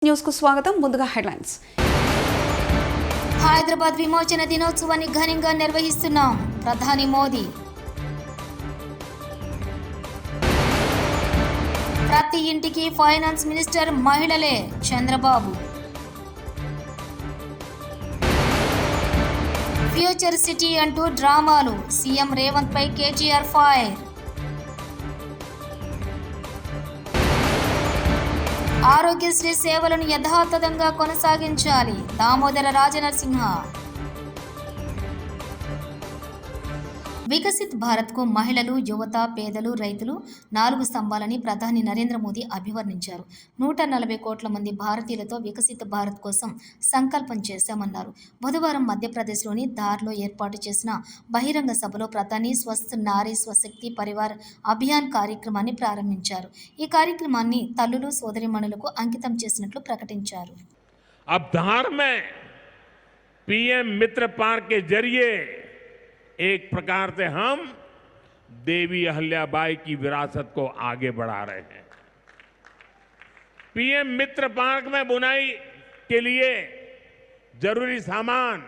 News కు స్వాగతం. ముందుగా హెడ్లైన్స్. హైదరాబాద్ విమోచన దినోత్సవాన్ని ఘనంగా నిర్వహిస్తున్నాం. ప్రధాని మోదీ. ప్రతి ఇంటికి ఫైనాన్స్ మినిస్టర్ మహిళలే. చంద్రబాబు. ఫ్యూచర్ సిటీ అంటూ డ్రామాలు. సీఎం రేవంత్ పై కేటీఆర్ ఫైర్. ఆరోగ్యశ్రీ సేవలను యథాతథంగా కొనసాగించాలి. దామోదర రాజనరసింహ. వికసిత్ భారత్కు మహిళలు, యువత, పేదలు, రైతులు 4 స్తంభాలని ప్రధాని నరేంద్ర మోదీ అభివర్ణించారు. 140 కోట్ల మంది భారతీయులతో వికసిత్ భారత్ కోసం సంకల్పం చేశామన్నారు. బుధవారం మధ్యప్రదేశ్లోని ధార్లో ఏర్పాటు చేసిన బహిరంగ సభలో ప్రధాని స్వస్థ్ నారీ స్వశక్తి పరివార్ అభియాన్ కార్యక్రమాన్ని ప్రారంభించారు. ఈ కార్యక్రమాన్ని తల్లులు, సోదరీమణులకు అంకితం చేసినట్లు ప్రకటించారు. अब धार में पीएम मित्र पार्क के जरिए एक प्रकार से हम देवी अहल्याबाई की विरासत को आगे बढ़ा रहे हैं. पीएम मित्र पार्क में बुनाई के लिए जरूरी सामान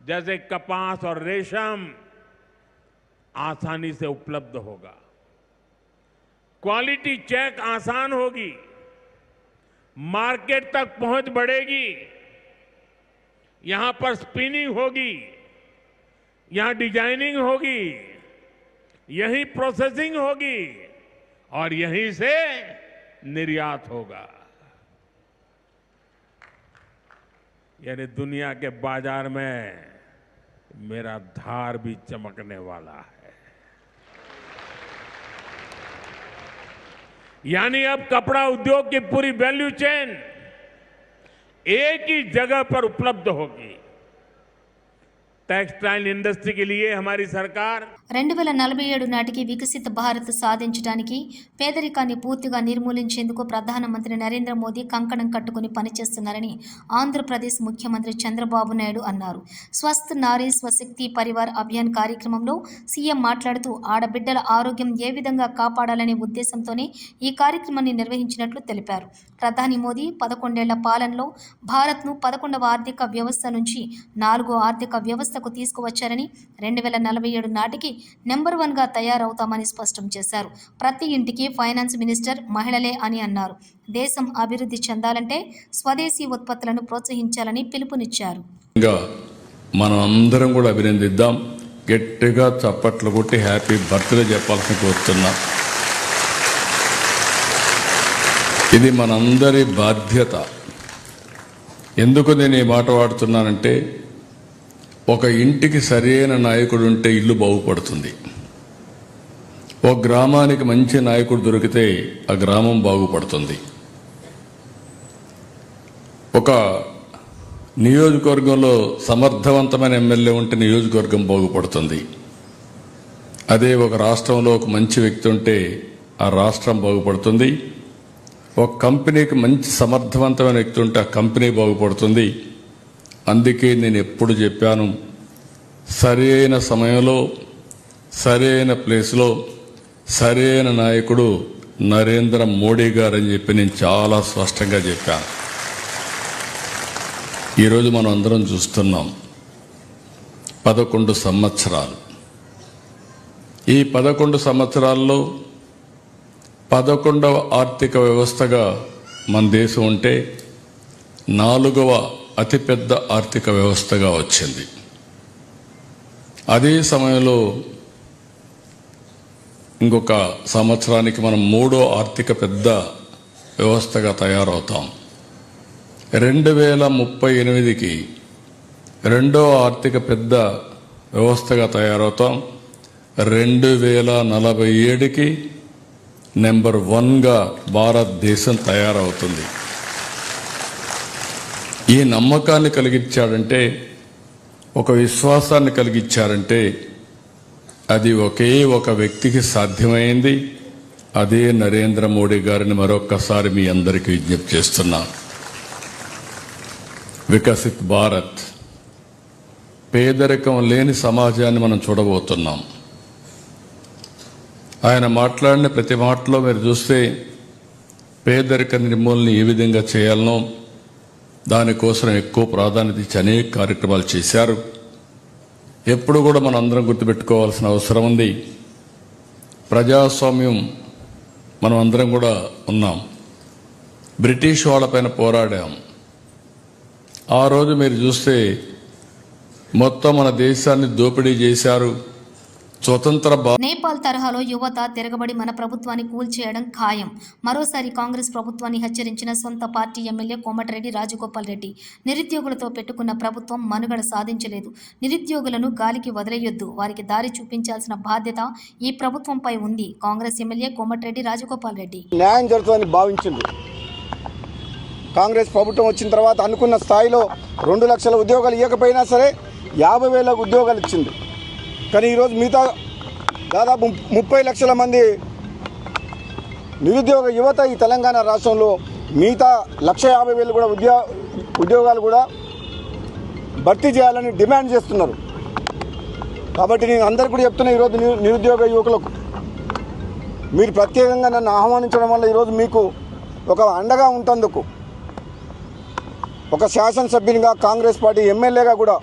जैसे कपास और रेशम आसानी से उपलब्ध होगा. क्वालिटी चेक आसान होगी. मार्केट तक पहुंच बढ़ेगी. यहां पर स्पिनिंग होगी, यहां डिजाइनिंग होगी, यहीं प्रोसेसिंग होगी और यहीं से निर्यात होगा. यानी दुनिया के बाजार में मेरा धार भी चमकने वाला है. यानी अब कपड़ा उद्योग की पूरी वैल्यू चेन एक ही जगह पर उपलब्ध होगी. टेक्सटाइल इंडस्ट्री के लिए हमारी सरकार 2047 నాటికి వికసిత భారత్ సాధించడానికి పేదరికాన్ని పూర్తిగా నిర్మూలించేందుకు ప్రధానమంత్రి నరేంద్ర మోదీ కంకణం కట్టుకుని పనిచేస్తున్నారని ఆంధ్రప్రదేశ్ ముఖ్యమంత్రి చంద్రబాబు నాయుడు అన్నారు. స్వస్థ్ నారీ స్వశక్తి పరివార్ అభియాన్ కార్యక్రమంలో సీఎం మాట్లాడుతూ ఆడబిడ్డల ఆరోగ్యం ఏ విధంగా కాపాడాలనే ఉద్దేశంతోనే ఈ కార్యక్రమాన్ని నిర్వహించినట్లు తెలిపారు. ప్రధాని మోదీ 11 ఏళ్ల పాలనలో భారత్ను 11వ ఆర్థిక వ్యవస్థ నుంచి 4వ ఆర్థిక వ్యవస్థకు తీసుకువచ్చారని 2047 నాటికి నెంబర్ 1గా తయారవుతామని స్పష్టం చేశారు. ప్రతి ఇంటికి ఫైనాన్స్ మినిస్టర్ మహిళలే అని అన్నారు. దేశం అభివృద్ధి చెందాలంటే స్వదేశీ ఉత్పత్తులను ప్రోత్సహించాలని పిలుపునిచ్చారు. మనం అందరం కూడా అభినందిద్దాం. గట్టిగా చప్పట్లు కొట్టి హ్యాపీ బర్త్డే చెప్పాల్సి కోరుతున్నా. ఇది మనందరి బాధ్యత. ఎందుకు నేను ఈ మాట వాడుతున్నానంటే, ఒక ఇంటికి సరైన నాయకుడు ఉంటే ఇల్లు బాగుపడుతుంది. ఒక గ్రామానికి మంచి నాయకుడు దొరికితే ఆ గ్రామం బాగుపడుతుంది. ఒక నియోజకవర్గంలో సమర్థవంతమైన ఎమ్మెల్యే ఉంటే నియోజకవర్గం బాగుపడుతుంది. అదే ఒక రాష్ట్రంలో ఒక మంచి వ్యక్తి ఉంటే ఆ రాష్ట్రం బాగుపడుతుంది. ఒక కంపెనీకి మంచి సమర్థవంతమైన వ్యక్తి ఉంటే ఆ కంపెనీ బాగుపడుతుంది. అందుకే నేను ఎప్పుడు చెప్పాను, సరైన సమయంలో సరైన ప్లేస్లో సరైన నాయకుడు నరేంద్ర మోడీ గారు అని చెప్పి నేను చాలా స్పష్టంగా చెప్పాను. ఈరోజు మనం అందరం చూస్తున్నాం 11 సంవత్సరాలు. ఈ 11 సంవత్సరాల్లో 11వ ఆర్థిక వ్యవస్థగా మన దేశం ఉంటే 4వ అతిపెద్ద ఆర్థిక వ్యవస్థగా వచ్చింది. అదే సమయంలో ఇంకొక సంవత్సరానికి మనం 3వ ఆర్థిక పెద్ద వ్యవస్థగా తయారవుతాం. 2038కి 2వ ఆర్థిక పెద్ద వ్యవస్థగా తయారవుతాం. 2047కి నెంబర్ 1గా భారతదేశం తయారవుతుంది. ఈ నమ్మకాన్ని కలిగించాడంటే, ఒక విశ్వాసాన్ని కలిగించారంటే అది ఒకే ఒక వ్యక్తికి సాధ్యమైంది. అదే నరేంద్ర మోడీ గారిని మరొక్కసారి మీ అందరికీ విజ్ఞప్తి చేస్తున్నా. వికసిత్ భారత్, పేదరికం లేని సమాజాన్ని మనం చూడబోతున్నాం. ఆయన మాట్లాడిన ప్రతి మాటలో మీరు చూస్తే పేదరిక నిర్మూలన ఏ విధంగా చేయాలనో దానికోసం ఎక్కువ ప్రాధాన్యత ఇచ్చి అనేక కార్యక్రమాలు చేశారు. ఎప్పుడు కూడా మనం అందరం గుర్తుపెట్టుకోవాల్సిన అవసరం ఉంది. ప్రజాస్వామ్యం మనం అందరం కూడా ఉన్నాం. బ్రిటిష్ వాళ్ళపైన పోరాడాం. ఆ రోజు మీరు చూస్తే మొత్తం మన దేశాన్ని దోపిడీ చేశారు. స్వతంత్ర నేపాల్ తరహాలో యువత తిరగబడి మన ప్రభుత్వాన్ని కూల్చేయడం ఖాయం. మరోసారి కాంగ్రెస్ ప్రభుత్వాన్ని హెచ్చరించిన సొంత పార్టీ ఎమ్మెల్యే కోమటిరెడ్డి రాజగోపాల్ రెడ్డి. నిరుద్యోగులతో పెట్టుకున్న ప్రభుత్వం మనుగడ సాధించలేదు. నిరుద్యోగులను గాలికి వదిలేయొద్దు, వారికి దారి చూపించాల్సిన బాధ్యత ఈ ప్రభుత్వంపై ఉంది. కాంగ్రెస్ ఎమ్మెల్యే కోమటిరెడ్డి రాజగోపాల్ రెడ్డి. న్యాయం జరుగుతుందని భావించింది. కాంగ్రెస్ ప్రభుత్వం వచ్చిన తర్వాత అనుకున్న స్థాయిలో 2 లక్షల ఉద్యోగాలు ఇవ్వకపోయినా సరే 50,000 ఉద్యోగాలు ఇచ్చింది. కానీ ఈరోజు మిగతా దాదాపు 30 లక్షల మంది నిరుద్యోగ యువత ఈ తెలంగాణ రాష్ట్రంలో మిగతా 150,000 కూడా ఉద్యోగాలు కూడా భర్తీ చేయాలని డిమాండ్ చేస్తున్నారు. కాబట్టి నేను అందరికీ కూడా చెప్తున్నా, ఈరోజు నిరుద్యోగ యువకులకు మీరు ప్రత్యేకంగా నన్ను ఆహ్వానించడం వల్ల ఈరోజు మీకు ఒక అండగా ఉంటందుకు, ఒక శాసనసభ్యునిగా కాంగ్రెస్ పార్టీ ఎమ్మెల్యేగా కూడా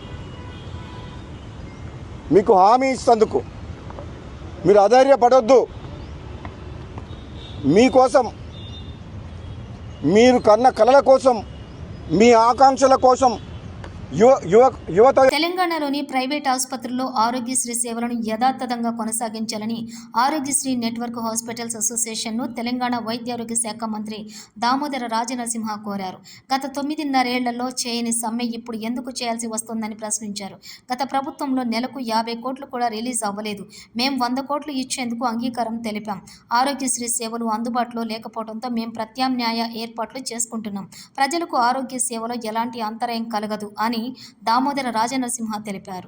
మీకు హామీ ఇస్తందుకు మీరు అధైర్యపడొద్దు. మీకోసం, మీరు కన్న కలల కోసం, మీ ఆకాంక్షల కోసం యువత తెలంగాణలోని ప్రైవేట్ ఆసుపత్రుల్లో ఆరోగ్యశ్రీ సేవలను యథాతథంగా కొనసాగించాలని ఆరోగ్యశ్రీ నెట్వర్క్ హాస్పిటల్స్ అసోసియేషన్ను తెలంగాణ వైద్యారోగ్య శాఖ మంత్రి దామోదర రాజనరసింహ కోరారు. గత 9.5 ఏళ్లలో చేయని సమ్మె ఇప్పుడు ఎందుకు చేయాల్సి వస్తోందని ప్రశ్నించారు. గత ప్రభుత్వంలో నెలకు 50 కోట్లు కూడా రిలీజ్ అవ్వలేదు. మేం 100 కోట్లు ఇచ్చేందుకు అంగీకారం తెలిపాం. ఆరోగ్యశ్రీ సేవలు అందుబాటులో లేకపోవడంతో మేం ప్రత్యామ్నాయ ఏర్పాట్లు చేసుకుంటున్నాం. ప్రజలకు ఆరోగ్య సేవలో ఎలాంటి అంతరాయం కలగదు అని దామోదర రాజనరసింహ తెలిపారు.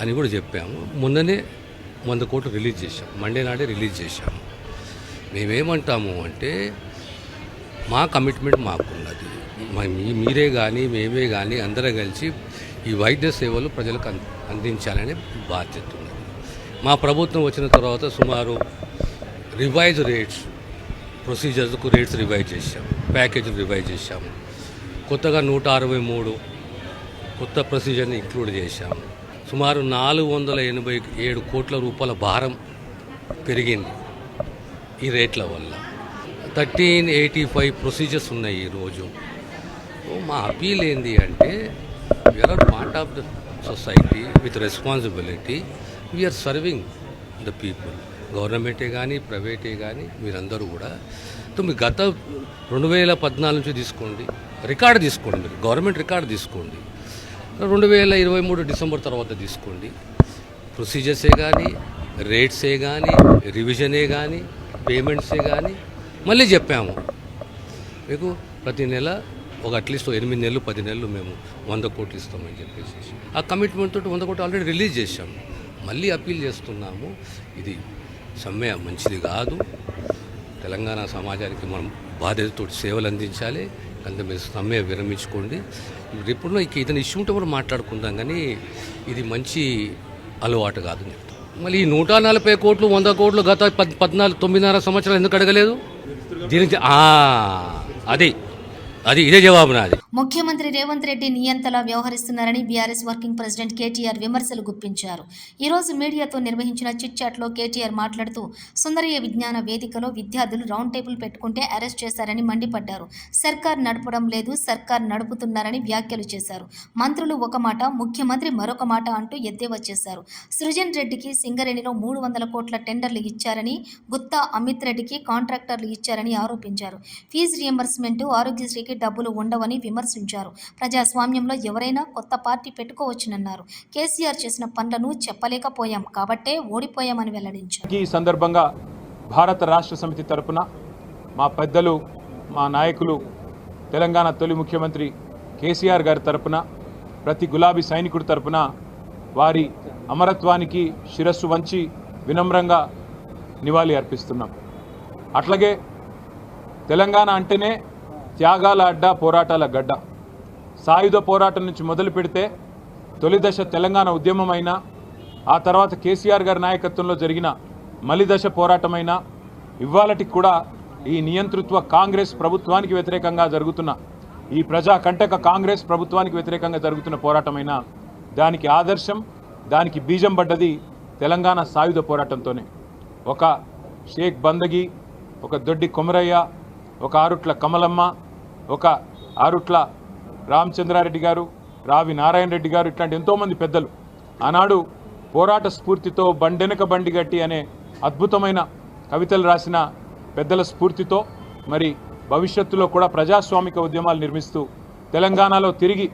అని కూడా చెప్పాము. మొన్ననే 100 కోట్లు రిలీజ్ చేశాం. మండే నాడే రిలీజ్ చేశాము. మేమేమంటాము అంటే మా కమిట్మెంట్ మాకున్నది. మీరే కానీ మేమే కానీ అందరం కలిసి ఈ వైద్య సేవలు ప్రజలకు అందించాలనే బాధ్యత ఉన్నది. మా ప్రభుత్వం వచ్చిన తర్వాత సుమారు రివైజ్ రేట్స్, ప్రొసీజర్స్కు రేట్స్ రివైజ్ చేశాము, ప్యాకేజీలు రివైజ్ చేశాము. కొత్తగా 163 కొత్త ప్రొసీజర్ని ఇంక్లూడ్ చేశాము. సుమారు 487 కోట్ల రూపాయల భారం పెరిగింది ఈ రేట్ల వల్ల. 1385 ప్రొసీజర్స్ ఉన్నాయి ఈరోజు. మా అపీల్ ఏంటి అంటే, we are part of the society with responsibility. We are serving the people. గవర్నమెంటే కానీ ప్రైవేటే కానీ మీరందరూ కూడా మీ గత 2014 నుంచి తీసుకోండి, రికార్డు తీసుకోండి, మీరు గవర్నమెంట్ రికార్డు తీసుకోండి. 2023 డిసెంబర్ తర్వాత తీసుకోండి. ప్రొసీజర్సే కానీ, రేట్సే కానీ, రివిజనే కానీ, పేమెంట్సే కానీ మళ్ళీ చెప్పాము మీకు ప్రతి నెల ఒక అట్లీస్ట్ 8 నెలలు 10 నెలలు మేము 100 కోట్లు ఇస్తామని చెప్పేసి ఆ కమిట్మెంట్ తోటి 100 కోట్లు ఆల్రెడీ రిలీజ్ చేశాము. మళ్ళీ అప్పీల్ చేస్తున్నాము, ఇది సమ్మె మంచిది కాదు. తెలంగాణ సమాజానికి మనం బాధ్యతతో సేవలు అందించాలి. అంత మీరు సమ్మె విరమించుకోండి. ఇప్పుడు ఇతని ఇష్యూ ఉంటే మనం మాట్లాడుకుందాం, కానీ ఇది మంచి అలవాటు కాదు. మళ్ళీ ఈ 140 కోట్లు 100 కోట్లు గత 9.5 సంవత్సరాలు ఎందుకు అడగలేదు? దీనికి ఇదే జవాబు నాది. ముఖ్యమంత్రి రేవంత్ రెడ్డి నియంతలా వ్యవహరిస్తున్నారని బీఆర్ఎస్ వర్కింగ్ ప్రెసిడెంట్ కేటీఆర్ విమర్శలు గుప్పించారు. ఈరోజు మీడియాతో నిర్వహించిన చిట్ చాట్లో కేటీఆర్ మాట్లాడుతూ సుందరయ్య విజ్ఞాన వేదికలో విద్యార్థులు రౌండ్ టేబుల్ పెట్టుకుంటే అరెస్ట్ చేశారని మండిపడ్డారు. సర్కార్ నడపడం లేదు, సర్కార్ నడుపుతున్నారని వ్యాఖ్యలు చేశారు. మంత్రులు ఒక మాట, ముఖ్యమంత్రి మరొక మాట అంటూ ఎద్దేవా చేశారు. సృజన్ రెడ్డికి సింగరేణిలో 300 కోట్ల టెండర్లు ఇచ్చారని, గుత్తా అమిత్ రెడ్డికి కాంట్రాక్టర్లు ఇచ్చారని ఆరోపించారు. ఫీజు రియంబర్స్మెంట్, ఆరోగ్యశ్రీకి డబ్బులు ఉండవని విమర్శించారు. ప్రజాస్వామ్యంలో ఎవరైనా కొత్త పార్టీ పెట్టుకోవచ్చునన్నారు. కేసీఆర్ చేసిన పనులను చెప్పలేకపోయాం కాబట్టే ఓడిపోయామని వెల్లడించారు. ఈ సందర్భంగా భారత రాష్ట్ర సమితి తరపున మా పెద్దలు, మా నాయకులు, తెలంగాణ తొలి ముఖ్యమంత్రి కేసీఆర్ గారి తరపున, ప్రతి గులాబీ సైనికుడి తరపున వారి అమరత్వానికి శిరస్సు వంచి వినమ్రంగా నివాళి అర్పిస్తున్నాం. అట్లాగే తెలంగాణ అంటేనే త్యాగాల అడ్డ, పోరాటాల గడ్డ. సాయుధ పోరాటం నుంచి మొదలు పెడితే తొలి దశ తెలంగాణ ఉద్యమమైనా, ఆ తర్వాత కేసీఆర్ గారి నాయకత్వంలో జరిగిన మలి దశ పోరాటమైనా, ఇవాళటికి కూడా ఈ నియంతృత్వ కాంగ్రెస్ ప్రభుత్వానికి వ్యతిరేకంగా జరుగుతున్న ఈ ప్రజాకంటక కాంగ్రెస్ ప్రభుత్వానికి వ్యతిరేకంగా జరుగుతున్న పోరాటమైన దానికి ఆదర్శం, దానికి బీజం పడ్డది తెలంగాణ సాయుధ పోరాటంతోనే. ఒక షేక్ బందగి, ఒక దొడ్డి కొమరయ్య, ఒక ఆరుట్ల కమలమ్మ, ఒక ఆరుట్ల రామచంద్రారెడ్డి గారు, రావి నారాయణ రెడ్డి గారు, ఇట్లాంటి ఎంతోమంది పెద్దలు ఆనాడు పోరాట స్ఫూర్తితో బండెనక బండి గట్టి అనే అద్భుతమైన కవితలు రాసిన పెద్దల స్ఫూర్తితో మరి భవిష్యత్తులో కూడా ప్రజాస్వామిక ఉద్యమాలు నిర్మిస్తూ తెలంగాణలో తిరిగి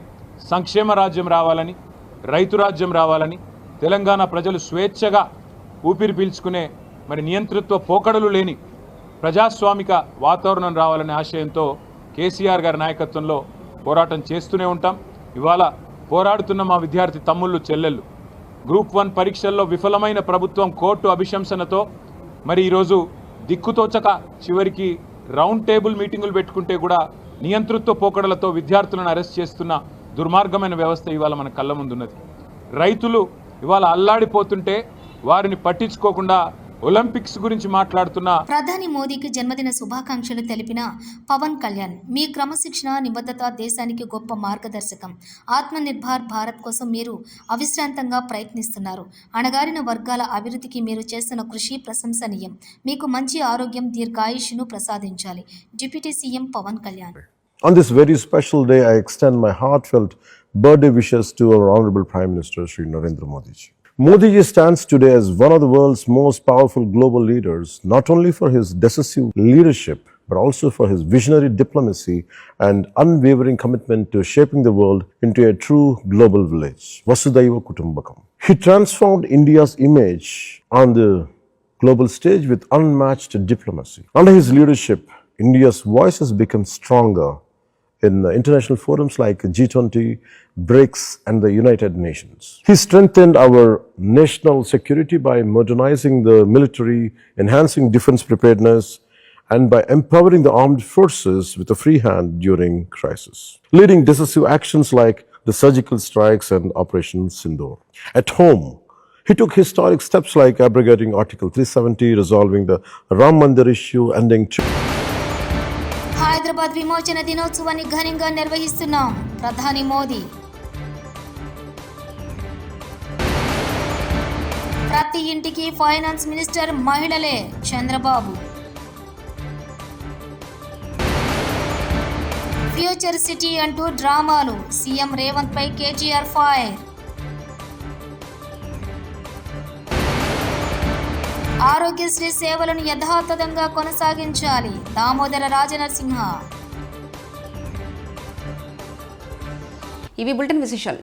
సంక్షేమ రాజ్యం రావాలని, రైతు రాజ్యం రావాలని, తెలంగాణ ప్రజలు స్వేచ్ఛగా ఊపిరి పీల్చుకునే మరి నియంతృత్వ పోకడలు లేని ప్రజాస్వామిక వాతావరణం రావాలనే ఆశయంతో కేసీఆర్ గారి నాయకత్వంలో పోరాటం చేస్తూనే ఉంటాం. ఇవాళ పోరాడుతున్న మా విద్యార్థి తమ్ముళ్ళు చెల్లెళ్ళు గ్రూప్ 1 పరీక్షల్లో విఫలమైన ప్రభుత్వం కోర్టు అభిశంసనతో మరి ఈరోజు దిక్కుతోచక చివరికి రౌండ్ టేబుల్ మీటింగులు పెట్టుకుంటే కూడా నియంతృత్వ పోకడలతో విద్యార్థులను అరెస్ట్ చేస్తున్న దుర్మార్గమైన వ్యవస్థ ఇవాళ మన కళ్ళ ముందున్నది. రైతులు ఇవాళ అల్లాడిపోతుంటే వారిని పట్టించుకోకుండా ఒలింపిక్స్ గురించి మాట్లాడుతున్న ప్రధాని మోదీకి జన్మదిన శుభాకాంక్షలు తెలిపిన పవన్ కళ్యాణ్, మీ క్రమశిక్షణ నిబద్ధత దేశానికి గొప్ప మార్గదర్శకం. ఆత్మనిర్భర్ భారత్ కోసం మీరు అవిశ్రాంతంగా ప్రయత్నిస్తున్నారు. అణగారిన వర్గాల అభివృద్ధికి మీరు చేస్తున్న కృషి ప్రశంసనీయం. మీకు మంచి ఆరోగ్యం, దీర్ఘాయుష్ను ప్రసాదించాలి. Deputy CM Pawan Kalyan. On this very special day, I extend my heartfelt birthday wishes to our Honorable Prime Minister Shri Narendra Modi ji. Modi ji stands today as one of the world's most powerful global leaders, not only for his decisive leadership, but also for his visionary diplomacy and unwavering commitment to shaping the world into a true global village. Vasudhaiva Kutumbakam. He transformed India's image on the global stage with unmatched diplomacy. Under his leadership, India's voice has become stronger in international forums like G20, BRICS, and the United Nations. He strengthened our national security by modernizing the military, enhancing defense preparedness, and by empowering the armed forces with a free hand during crisis, leading decisive actions like the surgical strikes and Operation Sindoor. At home, he took historic steps like abrogating Article 370, resolving the Ram Mandir issue, ending Hyderabad విమోచన దినోత్సవాన్ని ఘనంగా నిర్వహిస్తున్నాం. ప్రధాని మోదీ. ప్రతి ఇంటికి finance minister మహిళలే. Chandrababu. Future city అంటూ డ్రామాలు. సీఎం రేవంత్ పై కేటీఆర్ ఫైర్. ఆరోగ్యశ్రీ సేవలను యథాతథంగా కొనసాగించాలి. దామోదర రాజనరసింహ. ఇవి బులెటిన్ విశేషాలు.